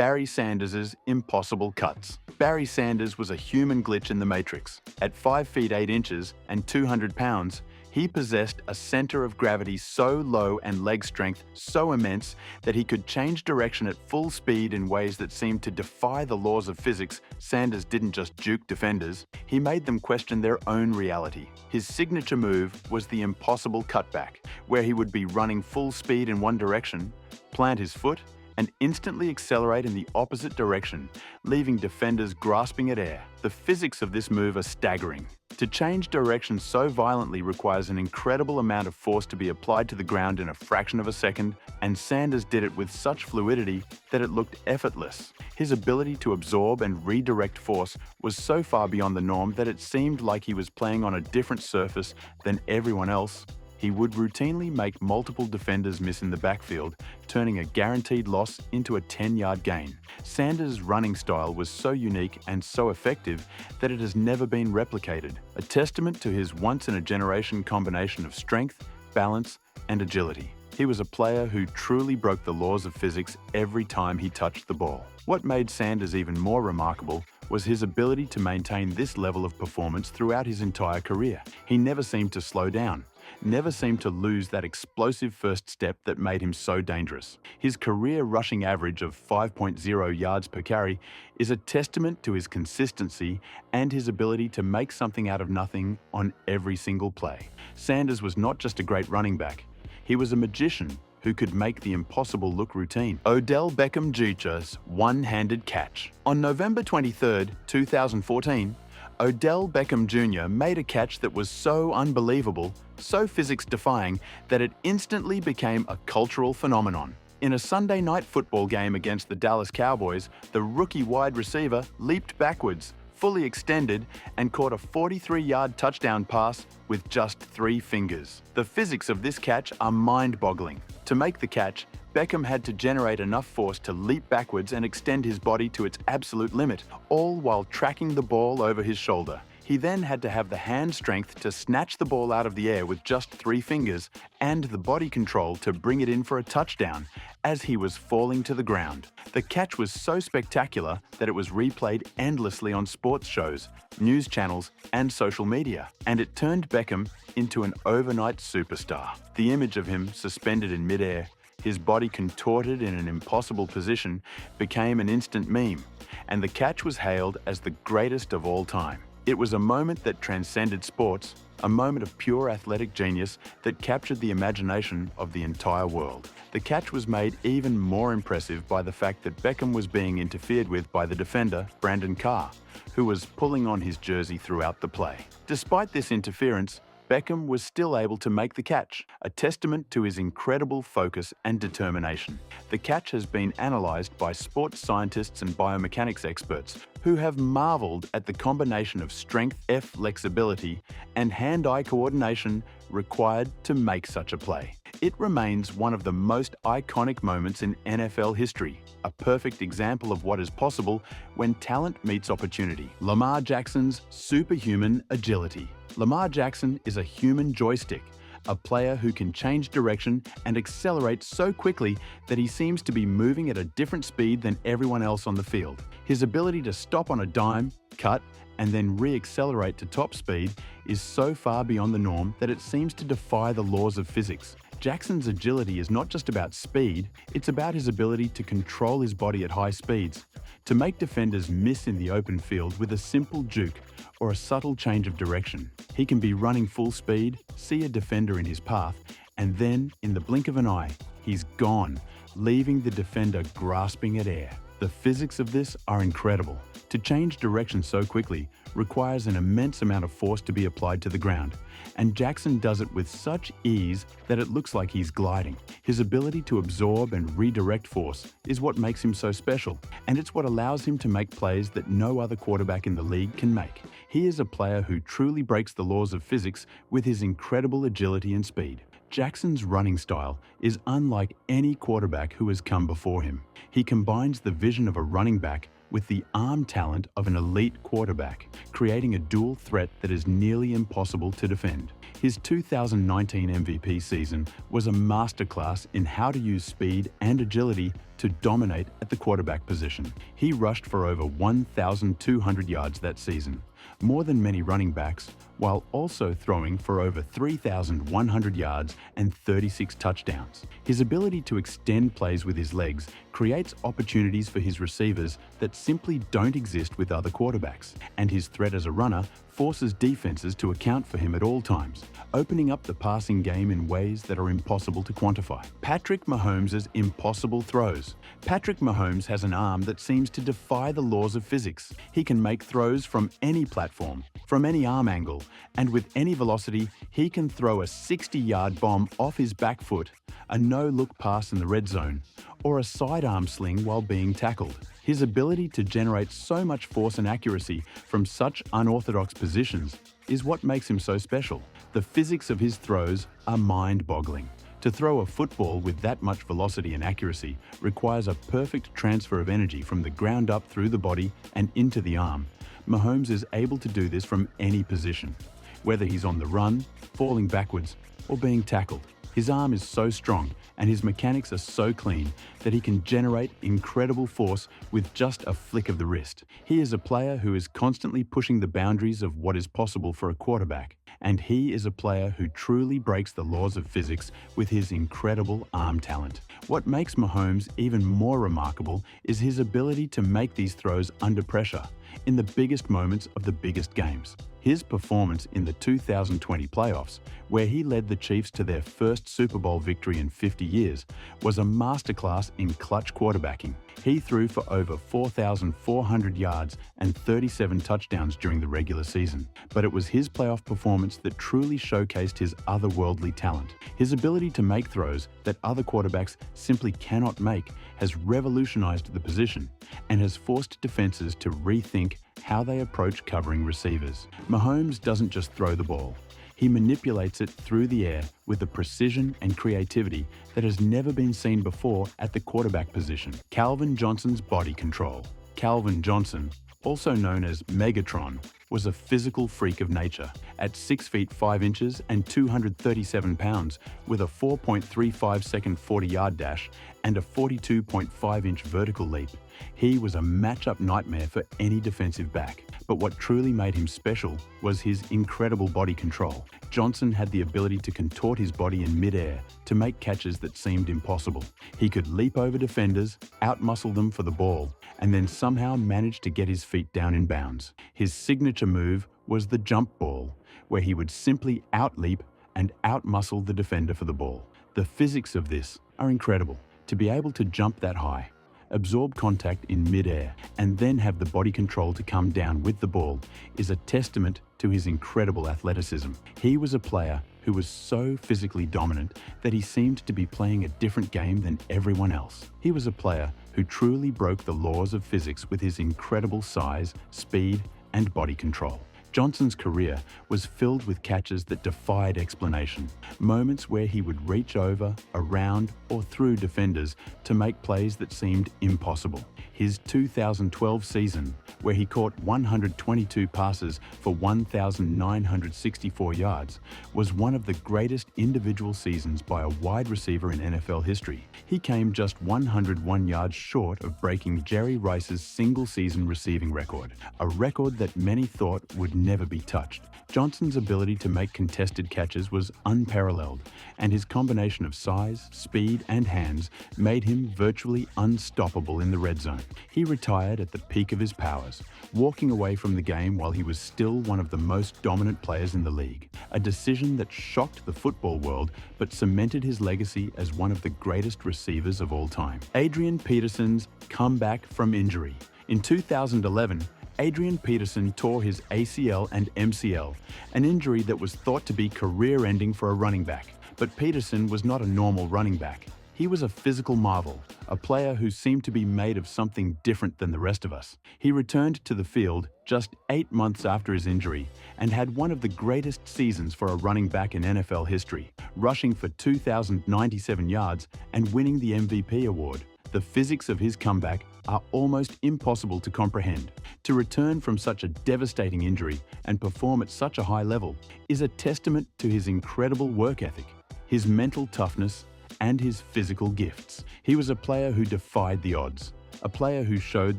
Barry Sanders' impossible cuts. Barry Sanders was a human glitch in the Matrix. At 5 feet 8 inches and 200 pounds, he possessed a center of gravity so low and leg strength so immense that he could change direction at full speed in ways that seemed to defy the laws of physics. Sanders didn't just juke defenders, he made them question their own reality. His signature move was the impossible cutback, where he would be running full speed in one direction, plant his foot, and instantly accelerate in the opposite direction, leaving defenders grasping at air. The physics of this move are staggering. To change direction so violently requires an incredible amount of force to be applied to the ground in a fraction of a second, and Sanders did it with such fluidity that it looked effortless. His ability to absorb and redirect force was so far beyond the norm that it seemed like he was playing on a different surface than everyone else. He would routinely make multiple defenders miss in the backfield, turning a guaranteed loss into a 10-yard gain. Sanders' running style was so unique and so effective that it has never been replicated, a testament to his once-in-a-generation combination of strength, balance, and agility. He was a player who truly broke the laws of physics every time he touched the ball. What made Sanders even more remarkable was his ability to maintain this level of performance throughout his entire career. He never seemed to slow down, never seemed to lose that explosive first step that made him so dangerous. His career rushing average of 5.0 yards per carry is a testament to his consistency and his ability to make something out of nothing on every single play. Sanders was not just a great running back, he was a magician who could make the impossible look routine. Odell Beckham Jr.'s one-handed catch. On November 23, 2014, Odell Beckham Jr. made a catch that was so unbelievable, so physics-defying, that it instantly became a cultural phenomenon. In a Sunday night football game against the Dallas Cowboys, the rookie wide receiver leaped backwards, fully extended, and caught a 43-yard touchdown pass with just 3 fingers. The physics of this catch are mind-boggling. To make the catch, Beckham had to generate enough force to leap backwards and extend his body to its absolute limit, all while tracking the ball over his shoulder. He then had to have the hand strength to snatch the ball out of the air with just 3 fingers and the body control to bring it in for a touchdown as he was falling to the ground. The catch was so spectacular that it was replayed endlessly on sports shows, news channels, and social media, and it turned Beckham into an overnight superstar. The image of him suspended in midair, his body contorted in an impossible position, became an instant meme, and the catch was hailed as the greatest of all time. It was a moment that transcended sports, a moment of pure athletic genius that captured the imagination of the entire world. The catch was made even more impressive by the fact that Beckham was being interfered with by the defender, Brandon Carr, who was pulling on his jersey throughout the play. Despite this interference, Beckham was still able to make the catch, a testament to his incredible focus and determination. The catch has been analyzed by sports scientists and biomechanics experts who have marveled at the combination of strength, flexibility, and hand-eye coordination required to make such a play. It remains one of the most iconic moments in NFL history, a perfect example of what is possible when talent meets opportunity. Lamar Jackson's superhuman agility. Lamar Jackson is a human joystick, a player who can change direction and accelerate so quickly that he seems to be moving at a different speed than everyone else on the field. His ability to stop on a dime, cut, and then re-accelerate to top speed is so far beyond the norm that it seems to defy the laws of physics. Jackson's agility is not just about speed, it's about his ability to control his body at high speeds, to make defenders miss in the open field with a simple juke or a subtle change of direction. He can be running full speed, see a defender in his path, and then, in the blink of an eye, he's gone, leaving the defender grasping at air. The physics of this are incredible. To change direction so quickly requires an immense amount of force to be applied to the ground, and Jackson does it with such ease that it looks like he's gliding. His ability to absorb and redirect force is what makes him so special, and it's what allows him to make plays that no other quarterback in the league can make. He is a player who truly breaks the laws of physics with his incredible agility and speed. Jackson's running style is unlike any quarterback who has come before him. He combines the vision of a running back with the arm talent of an elite quarterback, creating a dual threat that is nearly impossible to defend. His 2019 MVP season was a masterclass in how to use speed and agility to dominate at the quarterback position. He rushed for over 1,200 yards that season, more than many running backs, while also throwing for over 3,100 yards and 36 touchdowns. His ability to extend plays with his legs creates opportunities for his receivers that simply don't exist with other quarterbacks, and his threat as a runner forces defenses to account for him at all times, opening up the passing game in ways that are impossible to quantify. Patrick Mahomes' impossible throws. Patrick Mahomes has an arm that seems to defy the laws of physics. He can make throws from any platform, from any arm angle, and with any velocity, he can throw a 60-yard bomb off his back foot, a no-look pass in the red zone, or a sidearm sling while being tackled. His ability to generate so much force and accuracy from such unorthodox positions is what makes him so special. The physics of his throws are mind-boggling. To throw a football with that much velocity and accuracy requires a perfect transfer of energy from the ground up through the body and into the arm. Mahomes is able to do this from any position, whether he's on the run, falling backwards, or being tackled. His arm is so strong and his mechanics are so clean that he can generate incredible force with just a flick of the wrist. He is a player who is constantly pushing the boundaries of what is possible for a quarterback, and he is a player who truly breaks the laws of physics with his incredible arm talent. What makes Mahomes even more remarkable is his ability to make these throws under pressure, in the biggest moments of the biggest games. His performance in the 2020 playoffs, where he led the Chiefs to their first Super Bowl victory in 50 years, was a masterclass in clutch quarterbacking. He threw for over 4,400 yards and 37 touchdowns during the regular season. But it was his playoff performance that truly showcased his otherworldly talent. His ability to make throws that other quarterbacks simply cannot make has revolutionized the position and has forced defenses to rethink how they approach covering receivers. Mahomes doesn't just throw the ball. He manipulates it through the air with a precision and creativity that has never been seen before at the quarterback position. Calvin Johnson's body control. Calvin Johnson, also known as Megatron, was a physical freak of nature. At 6 feet 5 inches and 237 pounds, with a 4.35-second 40-yard dash and a 42.5-inch vertical leap, he was a matchup nightmare for any defensive back. But what truly made him special was his incredible body control. Johnson had the ability to contort his body in midair to make catches that seemed impossible. He could leap over defenders, outmuscle them for the ball, and then somehow manage to get his feet down in bounds. His signature move was the jump ball, where he would simply outleap and outmuscle the defender for the ball. The physics of this are incredible. To be able to jump that high, absorb contact in midair, and then have the body control to come down with the ball is a testament to his incredible athleticism. He was a player who was so physically dominant that he seemed to be playing a different game than everyone else. He was a player who truly broke the laws of physics with his incredible size, speed, and body control. Johnson's career was filled with catches that defied explanation, moments where he would reach over, around, or through defenders to make plays that seemed impossible. His 2012 season, where he caught 122 passes for 1,964 yards, was one of the greatest individual seasons by a wide receiver in NFL history. He came just 101 yards short of breaking Jerry Rice's single-season receiving record, a record that many thought would never be touched. Johnson's ability to make contested catches was unparalleled, and his combination of size, speed, and hands made him virtually unstoppable in the red zone. He retired at the peak of his powers, walking away from the game while he was still one of the most dominant players in the league, a decision that shocked the football world but cemented his legacy as one of the greatest receivers of all time. Adrian Peterson's comeback from injury. In 2011, Adrian Peterson tore his ACL and MCL, an injury that was thought to be career-ending for a running back. But Peterson was not a normal running back. He was a physical marvel, a player who seemed to be made of something different than the rest of us. He returned to the field just 8 months after his injury and had one of the greatest seasons for a running back in NFL history, rushing for 2,097 yards and winning the MVP award. The physics of his comeback are almost impossible to comprehend. To return from such a devastating injury and perform at such a high level is a testament to his incredible work ethic, his mental toughness, and his physical gifts. He was a player who defied the odds, a player who showed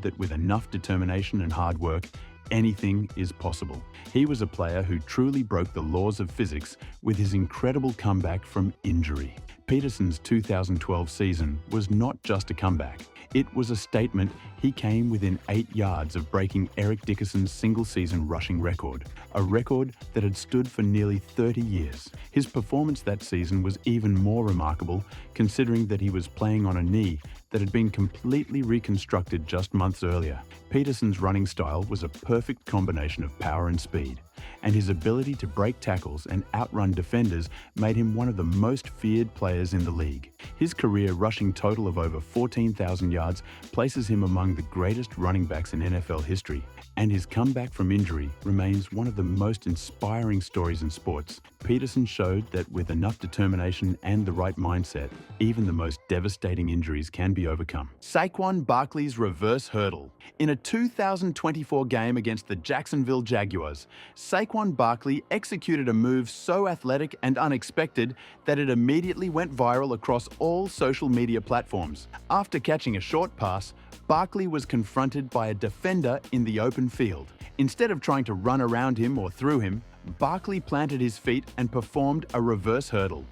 that with enough determination and hard work, anything is possible. He was a player who truly broke the laws of physics with his incredible comeback from injury. Peterson's 2012 season was not just a comeback. It was a statement. He came within 8 yards of breaking Eric Dickerson's single-season rushing record, a record that had stood for nearly 30 years. His performance that season was even more remarkable, considering that he was playing on a knee that had been completely reconstructed just months earlier. Peterson's running style was a perfect combination of power and speed, and his ability to break tackles and outrun defenders made him one of the most feared players in the league. His career rushing total of over 14,000 yards places him among the greatest running backs in NFL history, and his comeback from injury remains one of the most inspiring stories in sports. Peterson showed that with enough determination and the right mindset, even the most devastating injuries can be overcome. Saquon Barkley's reverse hurdle. In a 2024 game against the Jacksonville Jaguars, Saquon Barkley executed a move so athletic and unexpected that it immediately went viral across all social media platforms. After catching a short pass, Barkley was confronted by a defender in the open field. Instead of trying to run around him or through him, Barkley planted his feet and performed a reverse hurdle,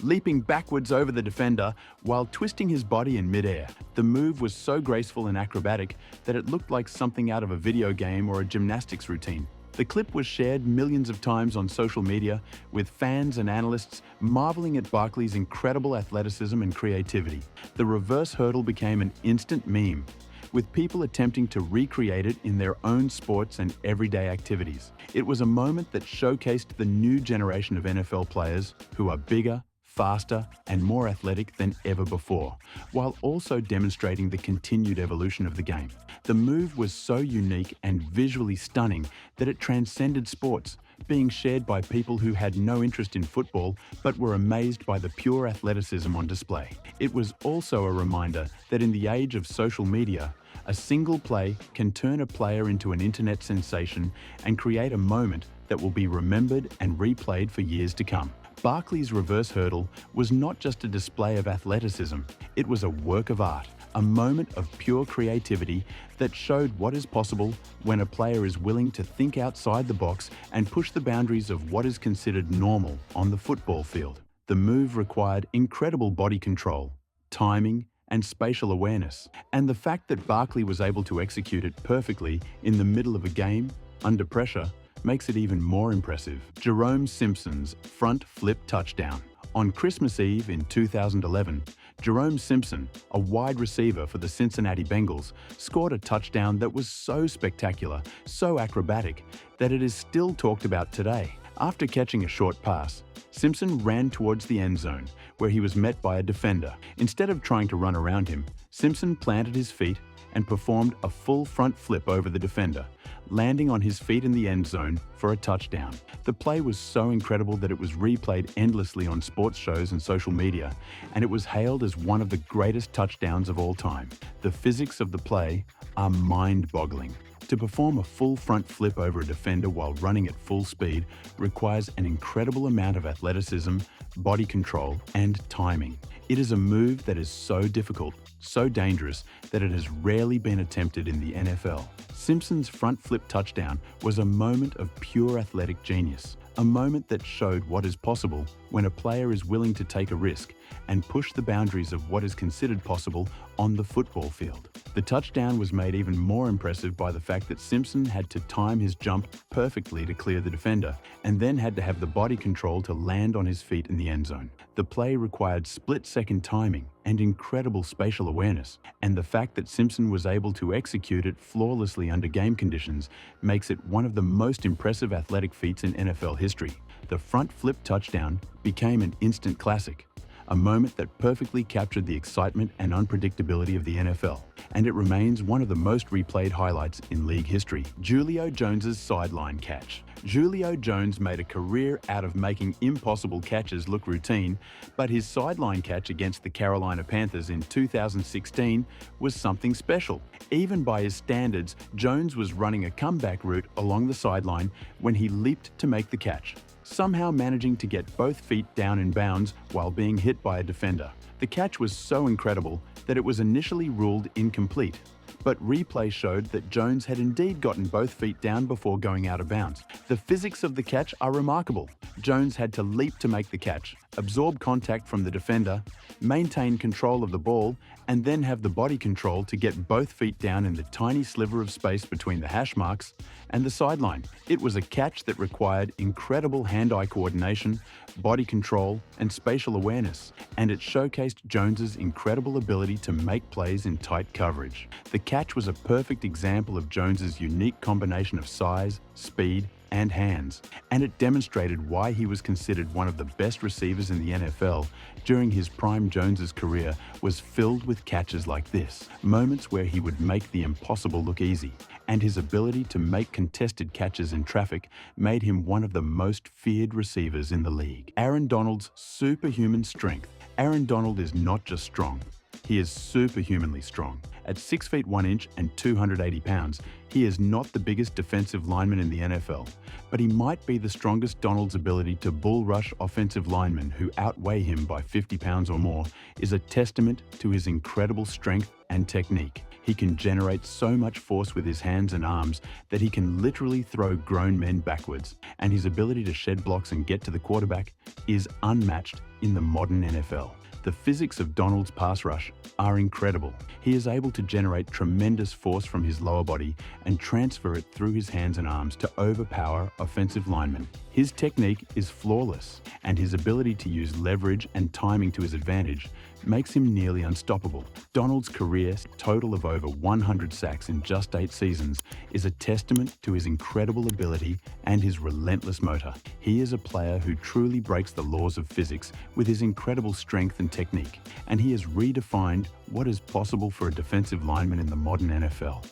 leaping backwards over the defender while twisting his body in midair. The move was so graceful and acrobatic that it looked like something out of a video game or a gymnastics routine. The clip was shared millions of times on social media, with fans and analysts marveling at Barkley's incredible athleticism and creativity. The reverse hurdle became an instant meme, with people attempting to recreate it in their own sports and everyday activities. It was a moment that showcased the new generation of NFL players who are bigger, faster, and more athletic than ever before, while also demonstrating the continued evolution of the game. The move was so unique and visually stunning that it transcended sports, being shared by people who had no interest in football but were amazed by the pure athleticism on display. It was also a reminder that in the age of social media, a single play can turn a player into an internet sensation and create a moment that will be remembered and replayed for years to come. Barkley's reverse hurdle was not just a display of athleticism, it was a work of art, a moment of pure creativity that showed what is possible when a player is willing to think outside the box and push the boundaries of what is considered normal on the football field. The move required incredible body control, timing, and spatial awareness, and the fact that Barkley was able to execute it perfectly in the middle of a game, under pressure, makes it even more impressive. Jerome Simpson's front flip touchdown. On Christmas Eve in 2011, Jerome Simpson, a wide receiver for the Cincinnati Bengals, scored a touchdown that was so spectacular, so acrobatic, that it is still talked about today. After catching a short pass, Simpson ran towards the end zone, where he was met by a defender. Instead of trying to run around him, Simpson planted his feet and performed a full front flip over the defender, landing on his feet in the end zone for a touchdown. The play was so incredible that it was replayed endlessly on sports shows and social media, and it was hailed as one of the greatest touchdowns of all time. The physics of the play are mind-boggling. To perform a full front flip over a defender while running at full speed requires an incredible amount of athleticism, body control, and timing. It is a move that is so difficult, so dangerous, that it has rarely been attempted in the NFL. Simpson's front flip touchdown was a moment of pure athletic genius, a moment that showed what is possible when a player is willing to take a risk and push the boundaries of what is considered possible on the football field. The touchdown was made even more impressive by the fact that Simpson had to time his jump perfectly to clear the defender, and then had to have the body control to land on his feet in the end zone. The play required split-second timing and incredible spatial awareness, and the fact that Simpson was able to execute it flawlessly under game conditions makes it one of the most impressive athletic feats in NFL history. The front flip touchdown became an instant classic, a moment that perfectly captured the excitement and unpredictability of the NFL, and it remains one of the most replayed highlights in league history. Julio Jones's sideline catch. Julio Jones made a career out of making impossible catches look routine, but his sideline catch against the Carolina Panthers in 2016 was something special. Even by his standards, Jones was running a comeback route along the sideline when he leaped to make the catch, somehow managing to get both feet down in bounds while being hit by a defender. The catch was so incredible that it was initially ruled incomplete, but replay showed that Jones had indeed gotten both feet down before going out of bounds. The physics of the catch are remarkable. Jones had to leap to make the catch, absorb contact from the defender, maintain control of the ball, and then have the body control to get both feet down in the tiny sliver of space between the hash marks and the sideline. It was a catch that required incredible hand-eye coordination, body control, and spatial awareness, and it showcased Jones's incredible ability to make plays in tight coverage. The catch was a perfect example of Jones's unique combination of size, speed, and hands, and it demonstrated why he was considered one of the best receivers in the NFL during his prime. Jones's career was filled with catches like this, moments where he would make the impossible look easy, and his ability to make contested catches in traffic made him one of the most feared receivers in the league. Aaron Donald's superhuman strength. Aaron Donald is not just strong, he is superhumanly strong. At 6 feet 1 inch and 280 pounds, he is not the biggest defensive lineman in the NFL, but he might be the strongest. Donald's ability to bull rush offensive linemen who outweigh him by 50 pounds or more is a testament to his incredible strength and technique. He can generate so much force with his hands and arms that he can literally throw grown men backwards, and his ability to shed blocks and get to the quarterback is unmatched in the modern NFL. The physics of Donald's pass rush are incredible. He is able to generate tremendous force from his lower body and transfer it through his hands and arms to overpower offensive linemen. His technique is flawless, and his ability to use leverage and timing to his advantage makes him nearly unstoppable. Donald's career total of over 100 sacks in just 8 seasons is a testament to his incredible ability and his relentless motor. He is a player who truly breaks the laws of physics with his incredible strength and technique, and he has redefined what is possible for a defensive lineman in the modern NFL.